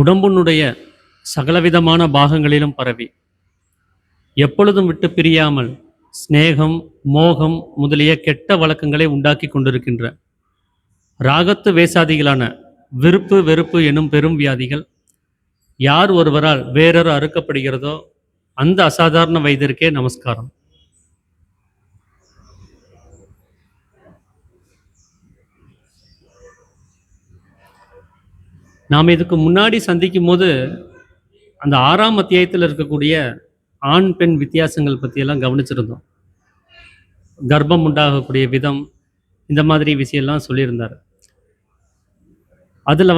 உடம்புனுடைய சகலவிதமான பாகங்களிலும் பரவி எப்பொழுதும் விட்டு பிரியாமல் ஸ்நேகம், மோகம் முதலிய கெட்ட வழக்கங்களை உண்டாக்கி கொண்டிருக்கின்ற ராகத்து வேசாதிகளான விருப்பு வெறுப்பு எனும் பெரும் வியாதிகள் யார் ஒருவரால் வேறொரு அறுக்கப்படுகிறதோ அந்த அசாதாரண வைத்தியருக்கே நமஸ்காரம். நாம் இதுக்கு முன்னாடி சந்திக்கும் போது அந்த 6ஆம் அத்தியாயத்தில் இருக்கக்கூடிய ஆண் பெண் வித்தியாசங்கள் பற்றியெல்லாம் கவனிச்சிருந்தோம். கர்ப்பம் உண்டாகக்கூடிய விதம், இந்த மாதிரி விஷயம்லாம் சொல்லியிருந்தார். அதில்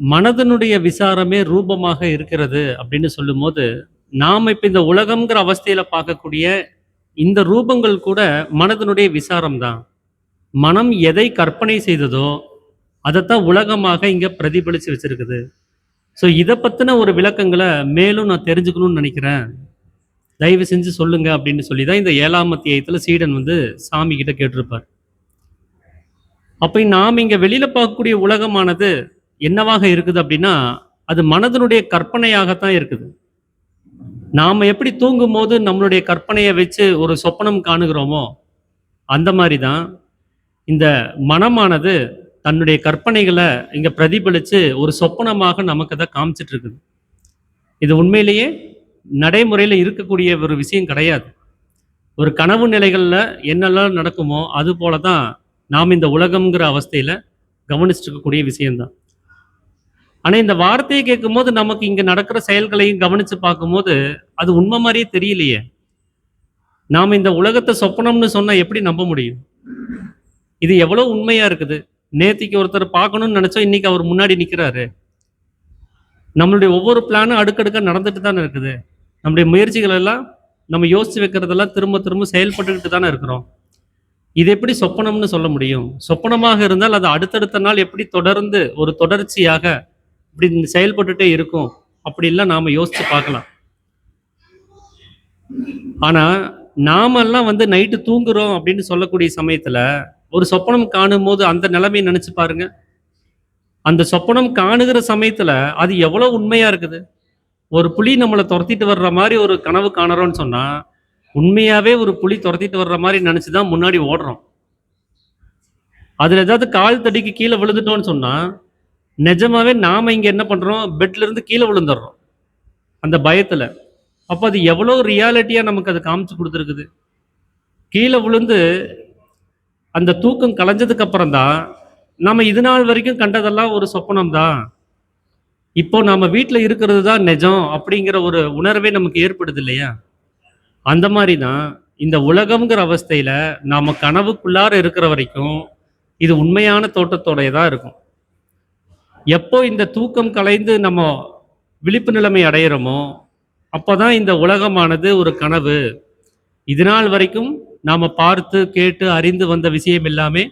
மனதனுடைய விசாரமே ரூபமாக இருக்கிறது அப்படின்னு சொல்லும்போது, நாம் இப்போ இந்த உலகம்ங்கிற அவஸ்தையில் பார்க்கக்கூடிய இந்த ரூபங்கள் கூட மனதனுடைய விசாரம் தான். மனம் எதை கற்பனை செய்ததோ அதைத்தான் உலகமாக இங்கே பிரதிபலித்து வச்சிருக்குது. ஸோ இதை பற்றின ஒரு விளக்கங்களை மேலும் நான் தெரிஞ்சுக்கணும்னு நினைக்கிறேன், தயவு செஞ்சு சொல்லுங்க அப்படின்னு சொல்லி தான் இந்த 7ஆம் அத்தியாயத்தில் சீடன் சாமி கிட்ட கேட்டிருப்பார். அப்போ நாம் இங்கே வெளியில் பார்க்கக்கூடிய உலகமானது என்னவாக இருக்குது அப்படின்னா, அது மனதனுடைய கற்பனையாகத்தான் இருக்குது. நாம் எப்படி தூங்கும் போது நம்மளுடைய கற்பனையை வச்சு ஒரு சொப்பனம் காணுகிறோமோ அந்த மாதிரி தான் இந்த மனமானது தன்னுடைய கற்பனைகளை இங்கே பிரதிபலித்து ஒரு சொப்பனமாக நமக்கு அதை காமிச்சிட்டு இருக்குது. இது உண்மையிலேயே நடைமுறையில் இருக்கக்கூடிய ஒரு விஷயம் கிடையாது. ஒரு கனவு நிலைகளில் என்னெல்லாம் நடக்குமோ அது போல தான் நாம் இந்த உலகம்ங்கிற அவஸ்தையில் கவனிச்சுட்டு இருக்கக்கூடிய விஷயம்தான். ஆனால் இந்த வார்த்தையை கேட்கும்போது நமக்கு இங்கே நடக்கிற செயல்களையும் கவனித்து பார்க்கும்போது அது உண்மை மாதிரியே தெரியலையே. நாம் இந்த உலகத்தை சொப்பனம்னு சொன்னால் எப்படி நம்ப முடியும்? இது எவ்வளோ உண்மையாக இருக்குது. நேத்திக்கு ஒருத்தர் பார்க்கணும்னு நினச்சோம், இன்னைக்கு அவர் முன்னாடி நிற்கிறாரு. நம்மளுடைய ஒவ்வொரு பிளானும் அடுக்கடுக்க நடந்துட்டு தானே இருக்குது. நம்முடைய முயற்சிகள் எல்லாம் நம்ம யோசித்து வைக்கிறதெல்லாம் திரும்ப திரும்ப செயல்பட்டுக்கிட்டு தானே இருக்கிறோம். இது எப்படி சொப்பனம்னு சொல்ல முடியும்? சொப்பனமாக இருந்தால் அது அடுத்தடுத்த நாள் எப்படி தொடர்ந்து ஒரு தொடர்ச்சியாக இப்படி செயல்பட்டுட்டே இருக்கும் அப்படிலாம் நாம் யோசித்து பார்க்கலாம். ஆனால் நாமெல்லாம் நைட்டு தூங்குறோம் அப்படின்னு சொல்லக்கூடிய சமயத்தில் ஒரு சொப்பனம் காணும் போது அந்த நிலைமையை நினச்சி பாருங்க. அந்த சொப்பனம் காணுகிற சமயத்தில் அது எவ்வளோ உண்மையாக இருக்குது. ஒரு புலி நம்மளை துரத்திட்டு வர்ற மாதிரி ஒரு கனவு காணுறோன்னு சொன்னால் உண்மையாகவே ஒரு புலி துரத்திட்டு வர்ற மாதிரி நினச்சி தான் முன்னாடி ஓடுறோம். அதில் ஏதாவது கால் தடிக்கு கீழே விழுந்துட்டோன்னு சொன்னால் நிஜமாவே நாம் இங்கே என்ன பண்ணுறோம், பெட்லேருந்து கீழே விழுந்துடுறோம் அந்த பயத்தில். அப்போ அது எவ்வளோ ரியாலிட்டியாக நமக்கு அது காமிச்சு கொடுத்துருக்குது. கீழே விழுந்து அந்த தூக்கம் கலைஞ்சதுக்கு அப்புறம் தான் நம்ம இது நாள் வரைக்கும் கண்டதெல்லாம் ஒரு சொப்பனம் தான், இப்போ நம்ம வீட்டில் இருக்கிறது தான் நிஜம் அப்படிங்கிற ஒரு உணர்வே நமக்கு ஏற்படுது இல்லையா? அந்த மாதிரி தான் இந்த உலகம்ங்கிற அவஸ்தையில் நாம் கனவுக்குள்ளார இருக்கிற வரைக்கும் இது உண்மையான தோட்டத்தோடைய தான் இருக்கும். எப்போ இந்த தூக்கம் கலைந்து நம்ம விழிப்பு நிலைமை அடையிறோமோ அப்போ தான் இந்த உலகமானது ஒரு கனவு, இது நாள் வரைக்கும் நாம் பார்த்து கேட்டு அறிந்து வந்த விஷயம் எல்லாமே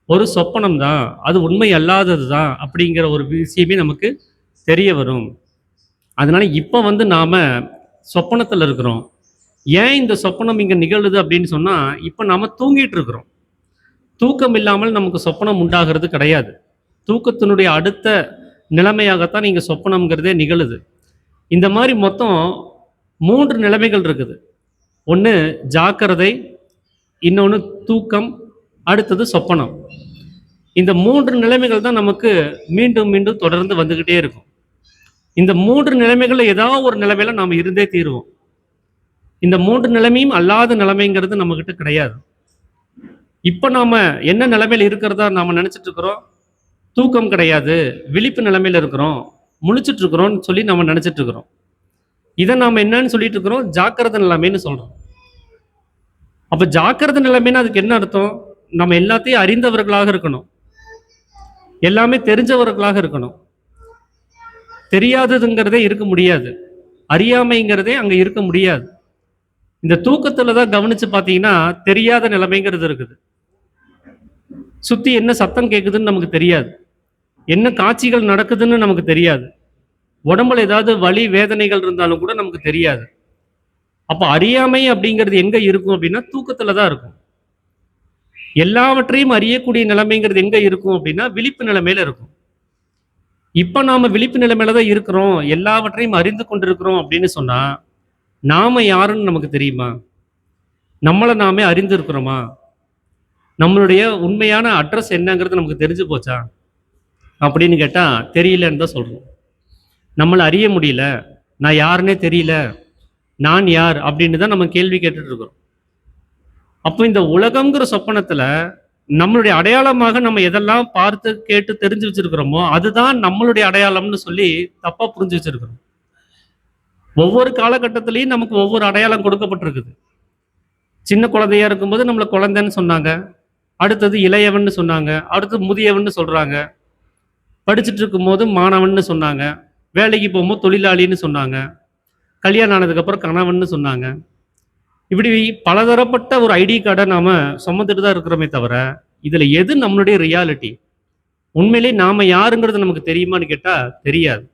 ஒரு சொப்பனம் தான், அது உண்மை அல்லாதது தான் அப்படிங்கிற ஒரு விஷயமே நமக்கு தெரிய வரும். அதனால இப்போ நாம் சொப்பனத்தில் இருக்கிறோம். ஏன் இந்த சொப்பனம் இங்கே நிகழுது அப்படின்னு சொன்னால், இப்போ நாம் தூங்கிட்டு இருக்கிறோம். தூக்கம் இல்லாமல் நமக்கு சொப்பனம் உண்டாகிறது கிடையாது. தூக்கத்தினுடைய அடுத்த நிலைமையாகத்தான் இங்கே சொப்பனம்ங்கிறதே நிகழுது. இந்த மாதிரி மொத்தம் 3 நிலைமைகள் இருக்குது. ஒன்று ஜாக்கிரதை, இன்னொன்று தூக்கம், அடுத்தது சொப்பனம். இந்த 3 நிலைமைகள் தான் நமக்கு மீண்டும் மீண்டும் தொடர்ந்து வந்துக்கிட்டே இருக்கும். இந்த 3 நிலைமைகளில் ஏதாவது ஒரு நிலைமையில நாம் இருந்தே தீருவோம். இந்த 3 நிலைமையும் அல்லாத நிலைமைங்கிறது நம்மக்கிட்ட கிடையாது. இப்போ நாம் என்ன நிலைமையில் இருக்கிறதா நாம் நினச்சிட்டு இருக்கிறோம்? தூக்கம் கிடையாது, விழிப்பு நிலைமையில் இருக்கிறோம், முழிச்சிட்டு இருக்கிறோம்னு சொல்லி நம்ம நினச்சிட்டு இருக்கிறோம். இதை நாம் என்னன்னு சொல்லிட்டு இருக்கிறோம்? ஜாக்கிரதை நிலைமைன்னு சொல்கிறோம். அப்போ ஜாக்கிரதை நிலைமைன்னு அதுக்கு என்ன அர்த்தம்? நம்ம எல்லாத்தையும் அறிந்தவர்களாக இருக்கணும். எல்லாமே தெரிஞ்சவர்களாக இருக்கணும். தெரியாததுங்கிறதே இருக்க முடியாது. அறியாமைங்கிறதே அங்க இருக்க முடியாது. இந்த தூக்கத்துல தான் கவனிச்சு பார்த்தீங்கன்னா, தெரியாத நிலைமைங்கிறது இருக்குது. சுத்தி என்ன சத்தம் கேட்குதுன்னு நமக்கு தெரியாது. என்ன காட்சிகள் நடக்குதுன்னு நமக்கு தெரியாது. உடம்புல ஏதாவது வலி, வேதனைகள் இருந்தாலும் கூட நமக்கு தெரியாது. அப்ப அறியாமை அப்படிங்கிறது எங்க இருக்கும் அப்படின்னா, தூக்கத்துல தான் இருக்கும். எல்லாவற்றையும் அறியக்கூடிய நிலைமைங்கிறது எங்க இருக்கும் அப்படின்னா, விழிப்பு நிலைமையில இருக்கும். இப்ப நாம விழிப்பு நிலைமையில தான் இருக்கிறோம். எல்லாவற்றையும் அறிந்து கொண்டிருக்கிறோம் அப்படின்னு சொன்னா, நாம யாருன்னு நமக்கு தெரியுமா? நம்மள நாமே அறிந்திருக்கிறோமா? நம்மளுடைய உண்மையான அட்ரஸ் என்னங்கிறது நமக்கு தெரிஞ்சு போச்சா? அப்படின்னு கேட்டா, தெரியலன்னு தான் சொல்றோம். நம்மள அறிய முடியல. நான் யாருன்னே தெரியல. நான் யார்? அப்படின்னு தான் நம்ம கேள்வி கேட்டுட்டு இருக்கிறோம். அப்போ இந்த உலகம்ங்கிற சொப்பனத்துல நம்மளுடைய அடையாளமாக நம்ம எதெல்லாம் பார்த்து, கேட்டு தெரிஞ்சு வச்சிருக்கிறோமோ, அதுதான் நம்மளுடைய அடையாளம்னு சொல்லி தப்பா புரிஞ்சு வச்சிருக்கிறோம். ஒவ்வொரு காலகட்டத்திலயும் நமக்கு ஒவ்வொரு அடையாளம் கொடுக்கப்பட்டிருக்குது. சின்ன குழந்தையா இருக்கும்போது நம்மள குழந்தைன்னு சொன்னாங்க. அடுத்தது இளையவன்னு சொன்னாங்க. அடுத்து முதியவன்னு சொல்றாங்க. படிச்சுட்டு இருக்கும்போது மாணவன்னு சொன்னாங்க. வேலைக்கு போகும்போது தொழிலாளின்னு சொன்னாங்க. கல்யாணம் ஆனதுக்கப்புறம் கணவன்னு சொன்னாங்க. இப்படி பலதரப்பட்ட ஒரு ஐடி கார்டை நாம சுமந்துட்டு தான் இருக்கிறோமே தவிர, இதுல எது நம்மளுடைய ரியாலிட்டி? உண்மையிலேயே நாம யாருங்கிறது நமக்கு தெரியுமான்னு கேட்டா தெரியாது.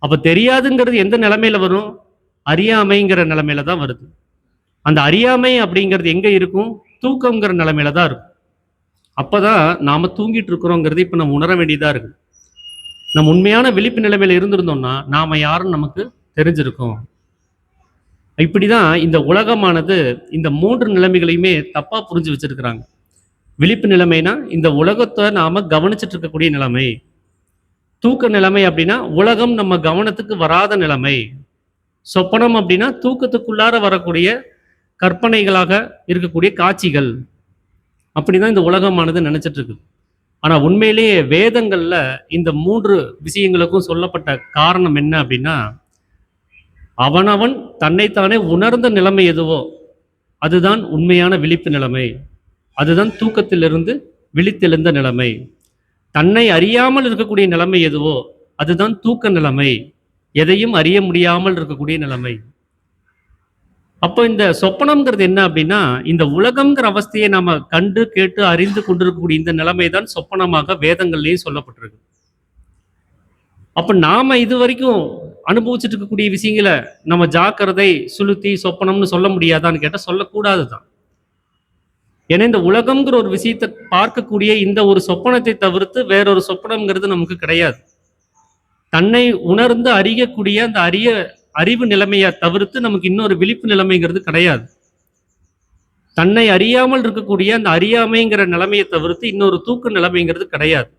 அப்ப தெரியாதுங்கிறது எந்த நிலைமையில வரும்? அறியாமைங்கிற நிலைமையில தான் வருது. அந்த அறியாமை அப்படிங்கிறது எங்க இருக்கும்? தூக்கம்ங்கிற நிலைமையில தான் இருக்கும். அப்பதான் நாம தூங்கிட்டு இருக்கிறோங்கிறது இப்ப நம்ம உணர வேண்டியதா இருக்கு. நம்ம உண்மையான விழிப்பு நிலைமையில இருந்திருந்தோம்னா, நாம யாருன்னு நமக்கு தெரிஞ்சிருக்கும். இப்படிதான் இந்த உலகமானது இந்த 3 நிலைமைகளையுமே தப்பா புரிஞ்சு வச்சிருக்கிறாங்க. விழிப்பு நிலைமைனா இந்த உலகத்தை நாம கவனிச்சுட்டு இருக்கக்கூடிய நிலைமை. தூக்க நிலைமை அப்படின்னா உலகம் நம்ம கவனத்துக்கு வராத நிலைமை. சொப்பனம் அப்படின்னா தூக்கத்துக்குள்ளார வரக்கூடிய கற்பனைகளாக இருக்கக்கூடிய காட்சிகள். அப்படிதான் இந்த உலகமானது நினைச்சிட்டு இருக்கு. ஆனா உண்மையிலேயே வேதங்கள்ல இந்த 3 விஷயங்களுக்கும் சொல்லப்பட்ட காரணம் என்ன அப்படின்னா, அவனவன் தன்னைத்தானே உணர்ந்த நிலைமை எதுவோ அதுதான் உண்மையான விழிப்பு நிலைமை. அதுதான் தூக்கத்திலிருந்து விழித்தெழுந்த நிலைமை. தன்னை அறியாமல் இருக்கக்கூடிய நிலைமை எதுவோ அதுதான் தூக்க நிலைமை. எதையும் அறிய முடியாமல் இருக்கக்கூடிய நிலைமை. அப்போ இந்த சொப்பனம்ங்கிறது என்ன அப்படின்னா, இந்த உலகம்ங்கிற அவஸ்தையை நாம கண்டு, கேட்டு, அறிந்து கொண்டிருக்கக்கூடிய இந்த நிலைமை தான் சொப்பனமாக வேதங்கள்லயும் சொல்லப்பட்டிருக்கு. அப்ப நாம இதுவரைக்கும் அனுபவிச்சுட்டு இருக்கக்கூடிய விஷயங்கள நம்ம ஜாக்கிரதை, சுளுத்தி, சொப்பனம்னு சொல்ல முடியாதான்னு கேட்டா சொல்லக்கூடாது தான். ஏன்னா இந்த உலகம்ங்கிற ஒரு விஷயத்தை பார்க்கக்கூடிய இந்த ஒரு சொப்பனத்தை தவிர்த்து வேறொரு சொப்பனம்ங்கிறது நமக்கு கிடையாது. தன்னை உணர்ந்து அறியக்கூடிய அந்த அறிவு நிலைமையை தவிர்த்து நமக்கு இன்னொரு விழிப்பு நிலைமைங்கிறது கிடையாது. தன்னை அறியாமல் இருக்கக்கூடிய அந்த அறியாமைங்கிற நிலைமையை தவிர்த்து இன்னொரு தூக்க நிலைமைங்கிறது கிடையாது.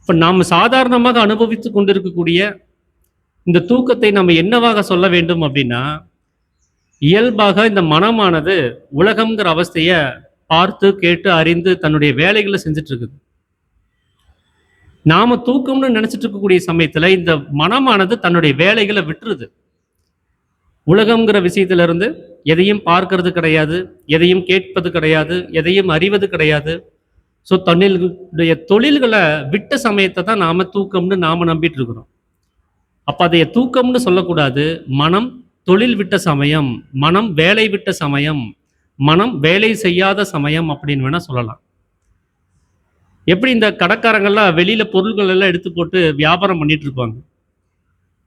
இப்ப நாம சாதாரணமாக அனுபவித்துக் கொண்டிருக்கக்கூடிய இந்த தூக்கத்தை நம்ம என்னவாக சொல்ல வேண்டும் அப்படின்னா, இயல்பாக இந்த மனமானது உலகம்ங்கிற அவஸ்தைய பார்த்து, கேட்டு, அறிந்து தன்னுடைய வேலைகளை செஞ்சுட்டு இருக்குது. நாம தூக்கம்னு நினைச்சிட்டு இருக்கக்கூடிய சமயத்துல இந்த மனமானது தன்னுடைய வேலைகளை விட்டுருது. உலகம்ங்கிற விஷயத்துல இருந்து எதையும் பார்க்கிறது கிடையாது, எதையும் கேட்பது கிடையாது, எதையும் அறிவது கிடையாது. ஸோ தன்னுடைய தொழில்களை விட்ட சமயத்தை தான் நாம தூக்கம்னு நாம நம்பிட்டு இருக்கிறோம். அப்ப அதைய தூக்கம்னு சொல்லக்கூடாது. மனம் தொழில் விட்ட சமயம், மனம் வேலை விட்ட சமயம், மனம் வேலை செய்யாத சமயம் அப்படின்னு வேணா சொல்லலாம். எப்படி இந்த கடைக்காரங்கள்லாம் வெளியில பொருட்கள் எல்லாம் எடுத்து போட்டு வியாபாரம் பண்ணிட்டு இருப்பாங்க.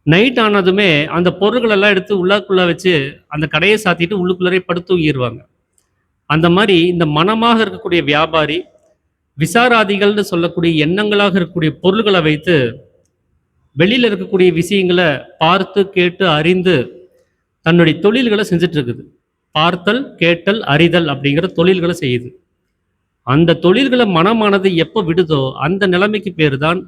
நைட் ஆனதுமே அந்த பொருட்கள் எல்லாம் எடுத்து உள்ளக்குள்ள வச்சு அந்த கடையை சாத்திட்டு உள்ளுக்குள்ளரே படுத்து தூங்கிடுவாங்க. அந்த மாதிரி இந்த மனமாக இருக்கக்கூடிய வியாபாரி விசாராதிகள்னு சொல்லக்கூடிய எண்ணங்களாக இருக்கக்கூடிய பொருள்களை வைத்து வெளியில இருக்கக்கூடிய விஷயங்களை பார்த்து கேட்டு அறிந்து தன்னுடைய தொழில்களை செஞ்சுட்டு இருக்குது. பார்த்தல், கேட்டல், அறிதல் அப்படிங்கிற தொழில்களை செய்யுது. அந்த தொழில்களை மனமானது எப்போ விடுதோ அந்த நிலைமைக்கு பேர் தான்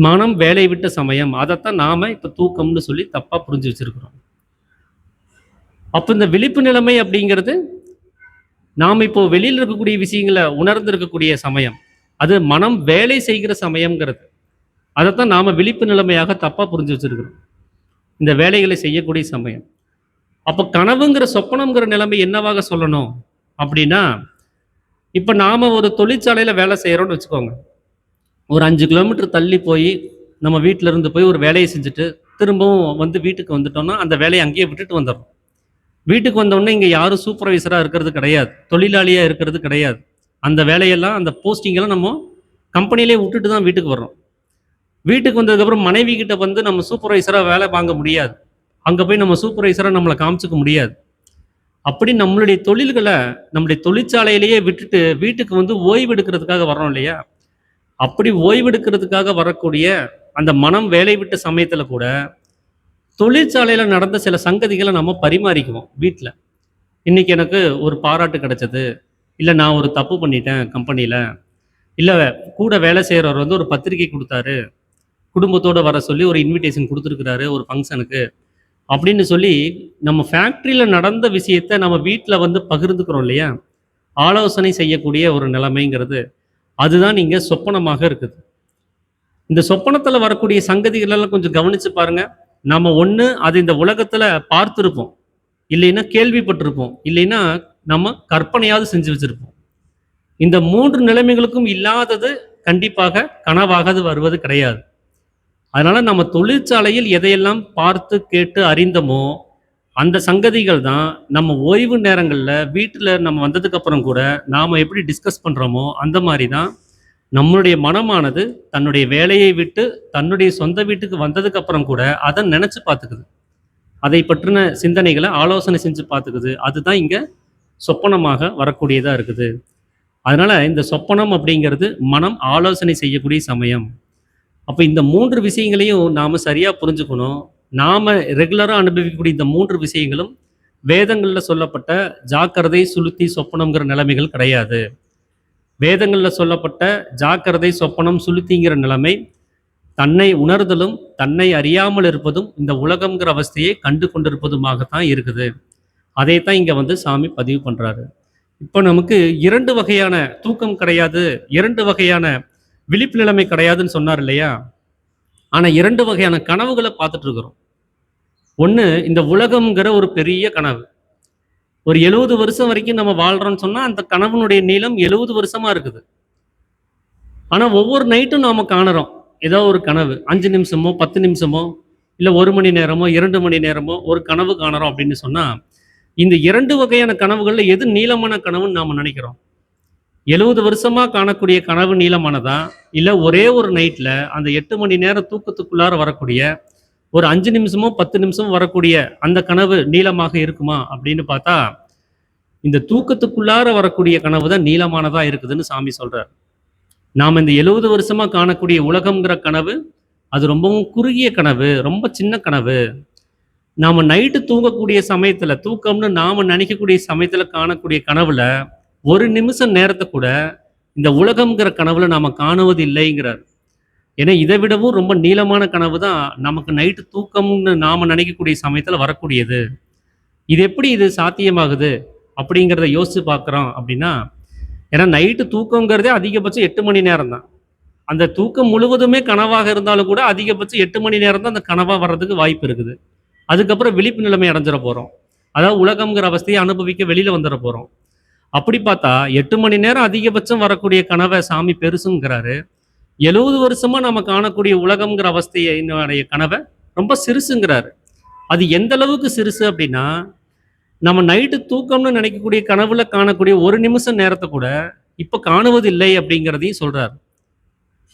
மனம் வேலை விட்ட சமயம். அதைத்தான் நாம இப்ப தூக்கம்னு சொல்லி தப்பா புரிஞ்சு வச்சிருக்கிறோம். அப்ப இந்த விழிப்பு நிலைமை அப்படிங்கிறது நாம இப்போ வெளியில இருக்கக்கூடிய விஷயங்களை உணர்ந்து இருக்கக்கூடிய சமயம். அது மனம் வேலை செய்கிற சமயம்ங்கிறது. அதைத்தான் நாம விழிப்பு நிலைமையாக தப்பா புரிஞ்சு வச்சிருக்கிறோம். இந்த வேலைகளை செய்யக்கூடிய சமயம். அப்ப கனவுங்கிற சொப்பனம்ங்கிற நிலைமை என்னவாக சொல்லணும் அப்படின்னா, இப்ப நாம ஒரு தொழிற்சாலையில வேலை செய்றோம்னு வச்சுக்கோங்க. ஒரு 5 கிலோமீட்டர் தள்ளி போய், நம்ம வீட்ல இருந்து போய் ஒரு வேலைய செஞ்சுட்டு, திரும்பவும் வந்து வீட்டுக்கு வந்துட்டோம்னா, அந்த வேலைய அங்கேயே விட்டுட்டு வந்துர்றோம். வீட்டுக்கு வந்தோனே இங்க யாரும் சூப்பர்வைசரா இருக்கிறது கிடையாது. தொழிலாளியா இருக்கிறது கிடையாது. அந்த வேலையெல்லாம், அந்த போஸ்டிங் எல்லாம் நம்ம கம்பெனியிலேயே விட்டுட்டு தான் வீட்டுக்கு வர்றோம். வீட்டுக்கு வந்ததுக்கப்புறம் மனைவி கிட்ட வந்து நம்ம சூப்பர்வைசரா வேலை வாங்க முடியாது. அங்க போய் நம்ம சூப்பர்வைசரா நம்மள காமிச்சுக்க முடியாது. அப்படி நம்மளுடைய தொழில்கள, நம்முடைய தொழிற்சாலையிலேயே விட்டுட்டு வீட்டுக்கு வந்து ஓய்வு எடுக்கிறதுக்காக வர்றோம் இல்லையா? அப்படி ஓய்வெடுக்கிறதுக்காக வரக்கூடிய அந்த மனம் வேலை விட்ட சமயத்துல கூட, தொழிற்சாலையில நடந்த சில சங்கதிகள நம்ம பரிமாறிக்குவோம் வீட்ல. இன்னைக்கு எனக்கு ஒரு பாராட்டு கிடைச்சது. இல்ல நான் ஒரு தப்பு பண்ணிட்டேன் கம்பெனில. இல்ல கூட வேலை செய்றவர் வந்து ஒரு பத்திரிக்கை குடுத்தாரு. குடும்பத்தோட வர சொல்லி ஒரு இன்விடேஷன் குடுத்துருக்கிறாரு ஒரு ஃபங்ஷனுக்கு. அப்படின்னு சொல்லி நம்ம ஃபேக்ட்ரியில நடந்த விஷயத்த நம்ம வீட்ல வந்து பகிர்ந்துக்கிறோம் இல்லையா? ஆலோசனை செய்யக்கூடிய ஒரு நிலைமைங்கிறது, அதுதான் இங்க சொப்பனமாக இருக்குது. இந்த சொப்பனத்துல வரக்கூடிய சங்கதிகள் எல்லாம் கொஞ்சம் கவனிச்சு பாருங்க. நம்ம ஒண்ணு அது இந்த உலகத்துல பார்த்திருப்போம். இல்லைன்னா கேள்விப்பட்டிருப்போம். இல்லைன்னா நம்ம கற்பனையாவது செஞ்சு வச்சிருப்போம். இந்த 3 நிலைமைகளுக்கும் இல்லாதது கண்டிப்பாக கனவாக அது வருவது கிடையாது. அதனால நம்ம தொழிற்சாலையில் எதையெல்லாம் பார்த்து, கேட்டு அறிந்தோமோ, அந்த சங்கதிகள் தான் நம்ம ஓய்வு நேரங்கள்ல வீட்டுல நம்ம வந்ததுக்கு அப்புறம் கூட, நாம எப்படி டிஸ்கஸ் பண்றோமோ, அந்த மாரி தான் நம்மளுடைய மனமானது தன்னுடைய வேலையை விட்டு, தன்னுடைய சொந்த வீட்டுக்கு வந்ததுக்கு அப்புறம் கூட, அத நெனச்சு பாத்துக்குது. அதை பற்றின சிந்தனைகள ஆலோசனை செஞ்சு பாத்துக்குது. அதுதான் இங்க சொப்பனமாக வரக்கூடியதா இருக்குது. அதனால இந்த சொப்பனம் அப்படிங்கிறது மனம் ஆலோசனை செய்யக்கூடிய சமயம். அப்ப இந்த 3 விஷயங்களையும் நாம சரியா புரிஞ்சுக்கணும். நாம ரெகுலரா அனுபவிக்கக்கூடிய இந்த 3 விஷயங்களும் வேதங்கள்ல சொல்லப்பட்ட ஜாக்கிரதை, சுளுத்தி, சொப்பனம்ங்கிற நிலைமைகள் கிடையாது. வேதங்கள்ல சொல்லப்பட்ட ஜாக்கிரதை, சொப்பனம், சுளுத்திங்கிற நிலைமை, தன்னை உணர்தலும், தன்னை அறியாமல் இருப்பதும், இந்த உலகம்ங்கிற அவஸ்தையை கண்டு கொண்டிருப்பதுமாகத்தான் இருக்குது. அதைத்தான் இங்க வந்து சாமி பதிவு பண்றாரு. இப்ப நமக்கு 2 வகையான தூக்கம் கிடையாது, 2 வகையான விழிப்பு நிலைமை கிடையாதுன்னு சொன்னார் இல்லையா? ஆனா 2 வகையான கனவுகள பார்த்துட்டு இருக்கிறோம். ஒண்ணு இந்த உலகம்ங்கிற ஒரு பெரிய கனவு. ஒரு 70 வருஷம் வரைக்கும் நம்ம வாழ்றோம்ன்னு சொன்னா, அந்த கனவினுடைய நீளம் 70 வருஷமா இருக்குது. ஆனா ஒவ்வொரு நைட்டும் நாம காணுறோம். ஏதோ ஒரு கனவு. 5 நிமிஷமோ, 10 நிமிஷமோ, இல்ல 1 மணி நேரமோ, 2 மணி நேரமோ ஒரு கனவு காணுறோம் அப்படின்னு சொன்னா, இந்த 2 வகையான கனவுகள்ல எது நீளமான கனவுன்னு நாம நினைக்கிறோம்? 70 வருஷமா காணக்கூடிய கனவு நீளமானதா? இல்ல ஒரே ஒரு நைட்ல அந்த 8 மணி நேரம் தூக்கத்துக்குள்ளார வரக்கூடிய, ஒரு 5 நிமிஷமோ, 10 நிமிஷமோ வரக்கூடிய அந்த கனவு நீளமாக இருக்குமா? அப்படின்னு பார்த்தா, இந்த தூக்கத்துக்குள்ளார வரக்கூடிய கனவு தான் நீளமானதா இருக்குதுன்னு சாமி சொல்றார். நாம இந்த 70 வருஷமா காணக்கூடிய உலகம்ங்கிற கனவு, அது ரொம்பவும் குறுகிய கனவு, ரொம்ப சின்ன கனவு. நாம நைட்டு தூங்கக்கூடிய சமயத்துல, தூக்கம்னு நாம நினைக்கக்கூடிய சமயத்துல காணக்கூடிய கனவுல, 1 நிமிஷம் நேரத்த கூட இந்த உலகம்ங்கிற கனவுல நாம காணுவது இல்லைங்கிறார். ஏன்னா இதை விடவும் ரொம்ப நீளமான கனவு தான் நமக்கு நைட்டு தூக்கம்னு நாம நினைக்கக்கூடிய சமயத்துல வரக்கூடியது. இது எப்படி இது சாத்தியமாகுது? அப்படிங்கிறத யோசிச்சு பார்க்குறோம் அப்படின்னா, ஏன்னா நைட்டு தூக்கங்கிறதே அதிகபட்சம் 8 மணி நேரம் தான். அந்த தூக்கம் முழுவதுமே கனவாக இருந்தாலும் கூட அதிகபட்சம் 8 மணி நேரம் தான் அந்த கனவா வர்றதுக்கு வாய்ப்பு இருக்குது. அதுக்கப்புறம் விழிப்பு நிலைமை அடைஞ்சிட போறோம். அதாவது உலகம்ங்கிற அவஸ்தையை அனுபவிக்க வெளியில வந்துட போறோம். அப்படி பார்த்தா 8 மணி நேரம் அதிகபட்சம் வரக்கூடிய கனவ சாமி பெருசுங்கிறாரு. 70 வருஷமா நம்ம காணக்கூடிய உலகம்ங்கிற அவஸ்தையினுடைய கனவ ரொம்ப சிறுசுங்கிறாரு. அது எந்த அளவுக்கு சிறுசு அப்படின்னா, நம்ம நைட்டு தூக்கம்னு நினைக்கக்கூடிய கனவுல காணக்கூடிய 1 நிமிஷம் நேரத்த கூட இப்ப காணுவதில்லை அப்படிங்கிறதையும் சொல்றாரு.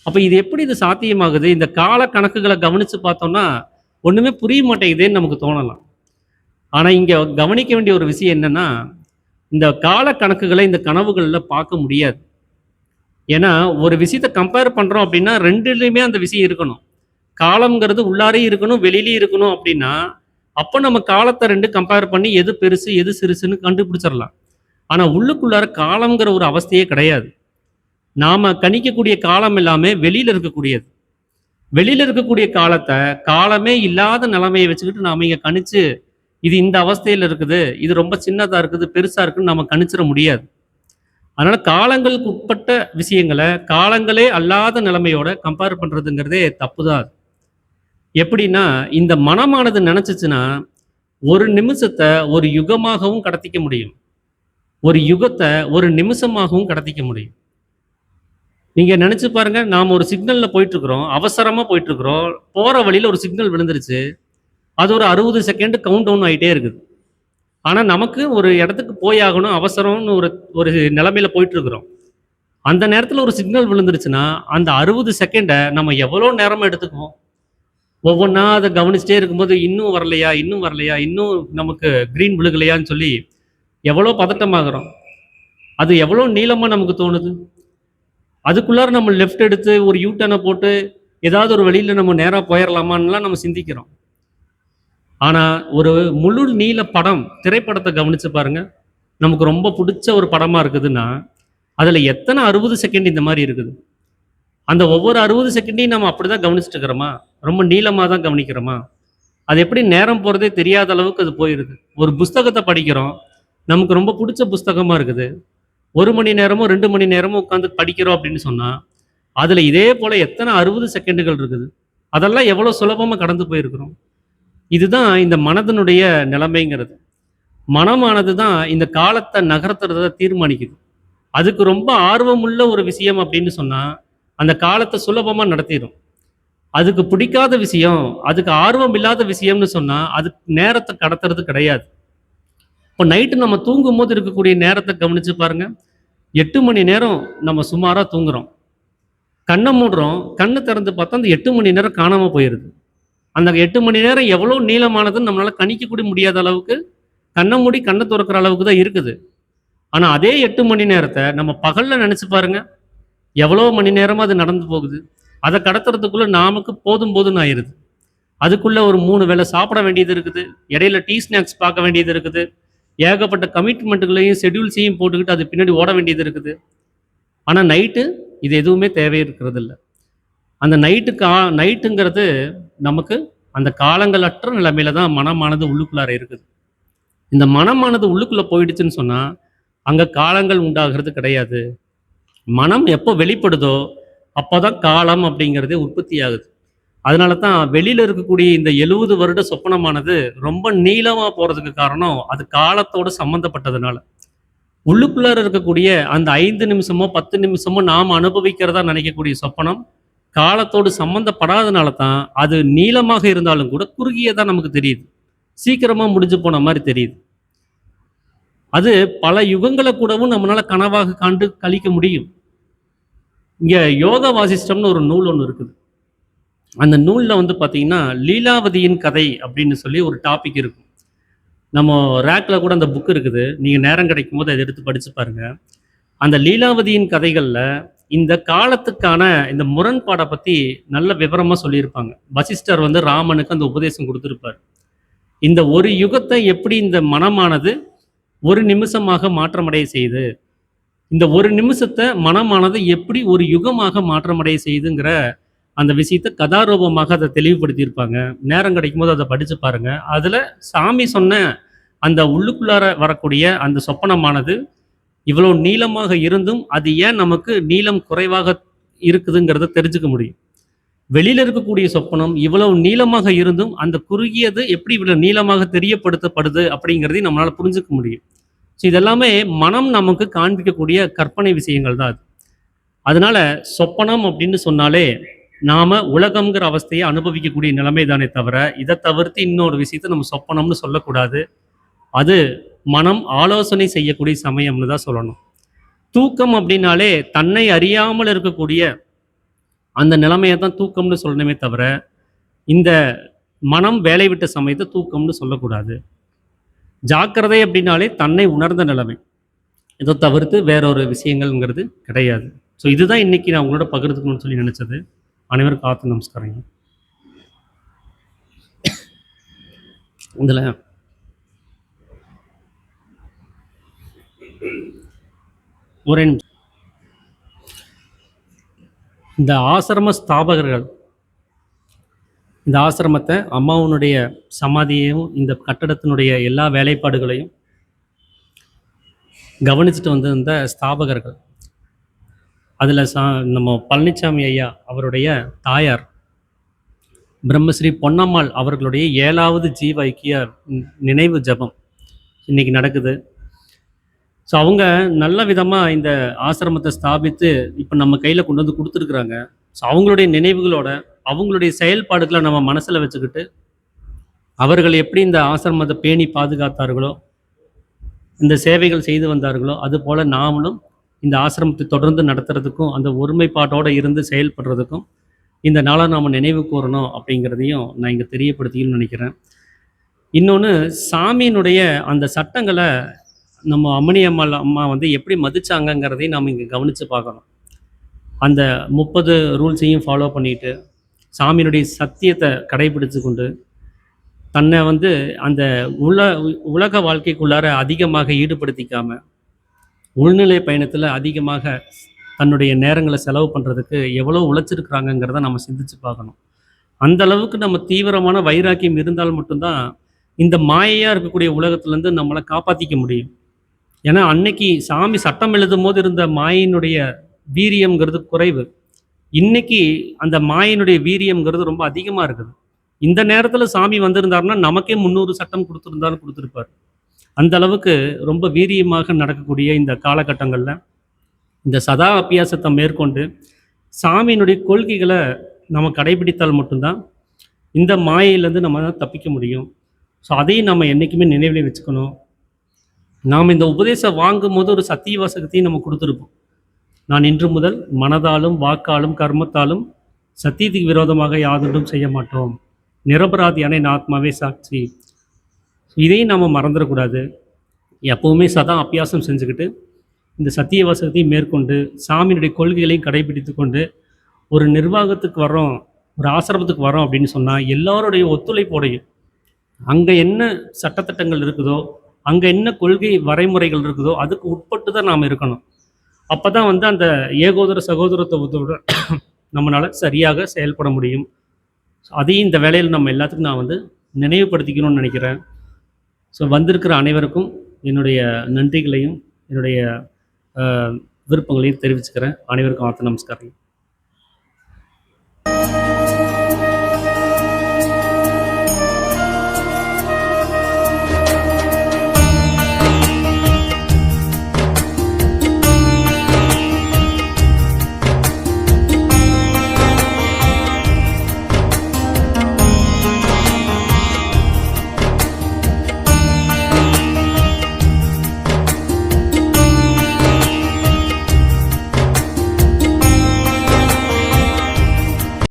அப்ப இது எப்படி இது சாத்தியமாகுது? இந்த கால கணக்குகள கவனிச்சு பார்த்தோம்னா, ஒண்ணுமே புரிய மாட்டேங்குதேன்னு நமக்கு தோணலாம். ஆனா இங்க கவனிக்க வேண்டிய ஒரு விஷயம் என்னன்னா, இந்த கால கணக்குகள இந்த கனவுகள்ல பார்க்க முடியாது. ஏன்னா, ஒரு விஷயத்த கம்பேர் பண்றோம் அப்படின்னா 2லயுமே அந்த விஷயம் இருக்கணும். காலம்ங்கிறது உள்ளாரையும் இருக்கணும், வெளியிலயும் இருக்கணும் அப்படின்னா, அப்ப நம்ம காலத்த 2 கம்பேர் பண்ணி எது பெருசு, எது சிறுசுன்னு கண்டுபிடிச்சிடலாம். ஆனா உள்ளுக்குள்ளார காலம்ங்கிற ஒரு அவஸ்தையே கிடையாது. நாம கணிக்கக்கூடிய காலம் எல்லாமே வெளியில இருக்கக்கூடியது. வெளியில இருக்கக்கூடிய காலத்த, காலமே இல்லாத நிலைமைய வச்சுக்கிட்டு நாம இங்க கணிச்சு, இது இந்த அவஸ்தையில இருக்குது, இது ரொம்ப சின்னதா இருக்குது, பெருசா இருக்குன்னு நம்ம கணிச்சிட முடியாது. அதனால காலங்களுக்கு உட்பட்ட விஷயங்கள, காலங்களே அல்லாத நிலைமையோட கம்பேர் பண்றதுங்கிறதே தப்பு தான் அது. எப்படின்னா, இந்த மனமானது நெனச்சுச்சுன்னா, ஒரு நிமிஷத்த ஒரு யுகமாகவும் கடத்திக்க முடியும். ஒரு யுகத்தை ஒரு நிமிஷமாகவும் கடத்திக்க முடியும். நீங்க நினைச்சு பாருங்க, நாம ஒரு சிக்னல்ல போயிட்டுருக்கிறோம். அவசரமா போயிட்டுருக்கிறோம். போற வழியில ஒரு சிக்னல் விழுந்துருச்சு. அது ஒரு 60 செகண்ட் கவுண்ட் டவுன் ஆயிட்டே இருக்குது. ஆனா, நமக்கு ஒரு இடத்துக்கு போயாகணும், அவசரம்னு ஒரு ஒரு நிலைமையில போயிட்டுருக்கிறோம். அந்த நேரத்துல ஒரு சிக்னல் விழுந்துருச்சுன்னா, அந்த 60 செகண்ட நம்ம எவ்வளோ நேரமா எடுத்துக்குவோம்? ஒவ்வொன்னா அத கவனிச்சுட்டே இருக்கும்போது, இன்னும் வரலையா? இன்னும் வரலையா? இன்னும் நமக்கு கிரீன் விழுகலையான்னு சொல்லி எவ்வளோ பதட்டமாகுறோம். அது எவ்வளோ நீளமா நமக்கு தோணுது. அதுக்குள்ளார நம்ம லெஃப்ட் எடுத்து ஒரு யூ டர்ன போட்டு, ஏதாவது ஒரு வழியில நம்ம நேரா போயிரலாமான்னுலாம் நம்ம சிந்திக்கிறோம். ஆனா, ஒரு முழு நீள படம், திரைப்படத்த கவனிச்சு பாருங்க. நமக்கு ரொம்ப புடிச்ச ஒரு படமா இருக்குதுன்னா, அதுல எத்தன 60 செகண்ட் இந்த மாரி இருக்குது. அந்த ஒவ்வொரு 60 செகண்டையும் நம்ம அப்படிதான் கவனிச்சுட்டு இருக்கிறோமா? ரொம்ப நீளமா தான் கவனிக்கிறோமா? அது எப்படி நேரம் போறதே தெரியாத அளவுக்கு அது போயிருது. ஒரு புஸ்தகத்த படிக்கிறோம். நமக்கு ரொம்ப புடிச்ச புஸ்தகமா இருக்குது. 1 மணி நேரமோ, 2 மணி நேரமோ உட்கார்ந்து படிக்கிறோம் அப்படின்னு சொன்னா, அதுல இதே போல எத்தன 60 செகண்டுகள் இருக்குது. அதெல்லாம் எவ்வளோ சுலபமா கடந்து போயிருக்கிறோம். இதுதான் இந்த மனதினுடைய நிலைமைங்கிறது. மனமானது தான் இந்த காலத்த நகர்த்துறத தீர்மானிக்குது. அதுக்கு ரொம்ப ஆர்வமுள்ள ஒரு விஷயம் அப்படின்னு சொன்னா, அந்த காலத்த சுலபமா நடத்திரும். அதுக்கு பிடிக்காத விஷயம், அதுக்கு ஆர்வம் இல்லாத விஷயம்னு சொன்னா, அதுக்கு நேரத்த கடத்துறது கிடையாது. இப்ப நைட்டு நம்ம தூங்கும்போது இருக்கக்கூடிய நேரத்த கவனிச்சு பாருங்க. 8 மணி நேரம் நம்ம சுமாரா தூங்குறோம். கண்ண மூடுறோம். கண்ண திறந்து பார்த்தா, அந்த 8 மணி நேரம் காணாம போயிருது. அந்த 8 மணி நேரம் எவ்வளோ நீளமானதுன்னு நம்மளால கணிக்க கூட முடியாத அளவுக்கு, கண்ண மூடி கண்ண தொறக்கிற அளவுக்கு தான் இருக்குது. ஆனா, அதே 8 மணி நேரத்த நம்ம பகல்ல நெனச்சு பாருங்க. எவ்வளோ மணி நேரமா அது நடந்து போகுது. அத கடத்துறதுக்குள்ள நமக்கு போதும் போதும்ன்னு ஆயிருது. அதுக்குள்ள ஒரு 3 வேள சாப்பிட வேண்டியது இருக்குது. இடையில டீ ஸ்நாக்ஸ் பார்க்க வேண்டியது இருக்குது. ஏகப்பட்ட கமிட்மென்ட்களையும், ஷெட்யூல்ஸையும் போட்டுக்கிட்டு அது பின்னாடி ஓட வேண்டியது இருக்குது. ஆனா நைட்டு இது எதுவுமே தேவை இருக்கிறதில்ல. அந்த நைட்டுங்கிறது நமக்கு அந்த காலங்களற்ற நிலைமையில தான் மனமானது உள்ளுக்குள்ளார இருக்குது. இந்த மனமானது உள்ளுக்குள்ள போயிடுச்சுன்னு சொன்னா, அங்க காலங்கள் உண்டாகிறது கிடையாது. மனம் எப்போ வெளிப்படுதோ, அப்பதான் காலம் அப்படிங்கிறதே உற்பத்தி ஆகுது. அதனால தான் வெளியில இருக்கக்கூடிய இந்த 70 வருட சொப்பனமானது ரொம்ப நீளமா போறதுக்கு காரணம், அது காலத்தோட சம்மந்தப்பட்டதுனால. உள்ளுக்குள்ளார இருக்கக்கூடிய அந்த 5 நிமிஷமோ, 10 நிமிஷமோ நாம அனுபவிக்கிறதா நினைக்கக்கூடிய சொப்பனம், காலத்தோடு சம்மந்தப்படாதனால தான், அது நீளமாக இருந்தாலும் கூட குறுகியதா நமக்கு தெரியுது. சீக்கிரமா முடிஞ்சு போன மாரி தெரியுது. அது பல யுகங்கள கூடவும் நம்மனால கனவாக கண்டு கழிக்க முடியும். இங்க யோக வாசிஷ்டம்னு ஒரு நூல் ஒண்ணு இருக்குது. அந்த நூல்ல வந்து பார்த்தீங்கன்னா, லீலாவதியின் கதை அப்படின்னு சொல்லி ஒரு டாபிக் இருக்கும். நம்ம ரேக்ல கூட அந்த புக் இருக்குது. நீங்க நேரம் கிடைக்கும்போது அத எடுத்து படிச்சு பாருங்க. அந்த லீலாவதியின் கதைகள்ல இந்த காலத்துக்கான இந்த முரண்பாட பத்தி நல்ல விவரமா சொல்லியிருப்பாங்க. வசிஷ்டர் வந்து ராமனுக்கு அந்த உபதேசம் குடுத்திருப்பார். இந்த ஒரு யுகத்த எப்படி இந்த மனமானது ஒரு நிமிஷமாக மாற்றமடைய செய்யுது. இந்த ஒரு நிமிஷத்த மனமானது எப்படி ஒரு யுகமாக மாற்றமடைய செய்யுதுங்கிற அந்த விஷயத்த கதாரூபமாக அத தெளிவுபடுத்தியிருப்பாங்க. நேரம் கிடைக்கும்போது அத படிச்சு பாருங்க. அதுல சாமி சொன்ன அந்த உள்ளுக்குள்ளார வரக்கூடிய அந்த சொப்பனமானது, இவ்வளோ நீளமாக இருந்தும், அது ஏன் நமக்கு நீளம் குறைவாக இருக்குதுங்கிறத தெரிஞ்சுக்க முடியும். வெளியில இருக்கக்கூடிய சொப்பனம் இவ்வளவு நீளமாக இருந்தும், அந்த குறுகியது எப்படி இவ்வளோ நீளமாக தெரியப்படுத்தப்படுது அப்படிங்கிறதையும் நம்மளால புரிஞ்சுக்க முடியும். ஸோ இது எல்லாமே மனம் நமக்கு காண்பிக்கக்கூடிய கற்பனை விஷயங்கள் தான் அது. அதனால சொப்பனம் அப்படின்னு சொன்னாலே, நாம உலகம்ங்கிற அவஸ்தைய அனுபவிக்கக்கூடிய நிலைமை தானே தவிர, இத தவிர்த்து இன்னொரு விஷயத்த நம்ம சொப்பனம்னு சொல்லக்கூடாது. அது மனம் ஆலோசனை செய்யக்கூடிய சமயம்னு தான் சொல்லணும். தூக்கம் அப்படின்னாலே, தன்னை அறியாமல் இருக்கக்கூடிய அந்த நிலைமைய தான் தூக்கம்னு சொல்லணுமே தவிர, இந்த மனம் வேலை விட்ட சமயத்த தூக்கம்னு சொல்லக்கூடாது. ஜாக்கிரதை அப்படின்னாலே தன்னை உணர்ந்த நிலைமை. இத தவிர்த்து வேற ஒரு விஷயங்கள்ங்கிறது கிடையாது. ஸோ இதுதான் இன்னைக்கு நான் உங்களோட பகிர்ந்துக்கணும்னு சொல்லி நினைச்சது. அனைவருக்கும் நமஸ்காரங்க. இதுல ஒரே நிமிஷம். இந்த ஆசிரம ஸ்தாபகர்கள், இந்த ஆசிரமத்த அம்மாவுனுடைய சமாதியையும், இந்த கட்டடத்தினுடைய எல்லா வேலைப்பாடுகளையும் கவனிச்சுட்டு வந்திருந்த ஸ்தாபகர்கள். அதுல நம்ம பழனிச்சாமி ஐயா அவருடைய தாயார், பிரம்மஸ்ரீ பொன்னம்மாள் அவர்களுடைய 7வது ஜீவ ஐக்கிய நினைவு ஜெபம் இன்னைக்கு நடக்குது. ஸோ அவங்க நல்ல விதமா இந்த ஆசிரமத்த ஸ்தாபித்து, இப்ப நம்ம கையில கொண்டு வந்து குடுத்துருக்குறாங்க. ஸோ அவங்களுடைய நினைவுகளோட, அவங்களுடைய செயல்பாடுகள நம்ம மனசுல வச்சுக்கிட்டு, அவர்கள் எப்படி இந்த ஆசிரமத்த பேணி பாதுகாத்தார்களோ, இந்த சேவைகள் செய்து வந்தார்களோ, அதுபோல நாமளும் இந்த ஆசிரமத்தை தொடர்ந்து நடத்துறதுக்கும், அந்த ஒருமைப்பாட்டோட இருந்து செயல்படுறதுக்கும், இந்த நாள நாம நினைவு கூரணும் அப்படிங்கிறதையும் நான் இங்க தெரியப்படுத்திக்கணும்னு நெனைக்கிறேன். இன்னொன்னு, சாமியினுடைய அந்த சட்டங்கள நம்ம அம்மணி அம்மா வந்து எப்படி மதிச்சாங்கங்கிறதையும் நாம இங்க கவனிச்சு பார்க்கணும். அந்த 30 ரூல்ஸையும் ஃபாலோ பண்ணிட்டு, சாமியினுடைய சத்தியத்த கடைபிடிச்சு கொண்டு, தன்னை வந்து அந்த உல உலக வாழ்க்கைக்குள்ளார அதிகமாக ஈடுபடுத்திக்காம, உள்நிலை பயணத்தில அதிகமாக தன்னுடைய நேரங்கள செலவு பண்றதுக்கு எவ்வளோ உழைச்சிருக்கிறாங்கங்கிறத நம்ம சிந்திச்சு பார்க்கணும். அந்த அளவுக்கு நம்ம தீவிரமான வைராக்கியம் இருந்தால் மட்டும் தான், இந்த மாயையா இருக்கக்கூடிய உலகத்திலருந்து நம்மள காப்பாத்திக்க முடியும். ஏன்னா, அன்னைக்கு சாமி சட்டம் எழுதும்போது இருந்த மாயையினுடைய வீரியம்ங்கிறது குறைவு. இன்னைக்கு அந்த மாயையினுடைய வீரியம்ங்கிறது ரொம்ப அதிகமா இருக்குது. இந்த நேரத்தில சாமி வந்திருந்தாருன்னா, நமக்கே 300 சட்டம் குடுத்திருந்தாலும் குடுத்திருப்பாரு. அந்த அளவுக்கு ரொம்ப வீரியமாக நடக்கக்கூடிய இந்த காலகட்டங்கள்ல, இந்த சதா அபியாசத்த மேற்கொண்டு, சாமியினுடைய கொள்கைகள நம்ம கடைபிடித்தால் மட்டும் தான், இந்த மாயையிலேருந்து நம்ம தப்பிக்க முடியும். ஸோ அதையும் நம்ம என்னைக்குமே நினைவில வச்சுக்கணும். நாம இந்த உபதேசம் வாங்கும்போது ஒரு சத்திய வாசகத்தையும் நம்ம குடுத்திருப்போம். நான் இன்று முதல் மனதாலும், வாக்காலும், கர்மத்தாலும் சத்தியத்துக்கு விரோதமாக யாதொன்றும் செய்ய மாட்டோம். நிரபராதியான என் ஆத்மாவே சாட்சி. இதையும் நாம மறந்துறக்கூடாது. எப்பவுமே சதா அபியாசம் செஞ்சுக்கிட்டு, இந்த சத்திய வாசகத்தையும் மேற்கொண்டு, சாமியினுடைய கொள்கைகளையும் கடைபிடித்துக் கொண்டு, ஒரு நிர்வாகத்துக்கு வர்றோம், ஒரு ஆசிரமத்துக்கு வர்றோம் அப்படின்னு சொன்னா, எல்லாருடைய ஒத்துழைப்போடையும், அங்க என்ன சட்டதிட்டங்கள் இருக்குதோ, அங்க என்ன கொள்கை வரைமுறைகள் இருக்குதோ, அதுக்கு உட்பட்டு தான் நாம இருக்கணும். அப்பதான் வந்து அந்த ஏகோதர சகோதரத்துவத்தோட நம்மனால சரியாக செயல்பட முடியும். அதையும் இந்த வேளையில நம்ம எல்லாத்துக்கும் நான் வந்து நினைவுபடுத்திக்கணும்னு நினைக்கிறேன். ஸோ வந்திருக்கிற அனைவருக்கும் என்னுடைய நன்றிகளையும், என்னுடைய விருப்பங்களையும் தெரிவிச்சுக்கிறேன். அனைவருக்கும் ஆழ்த்த நமஸ்காரம்.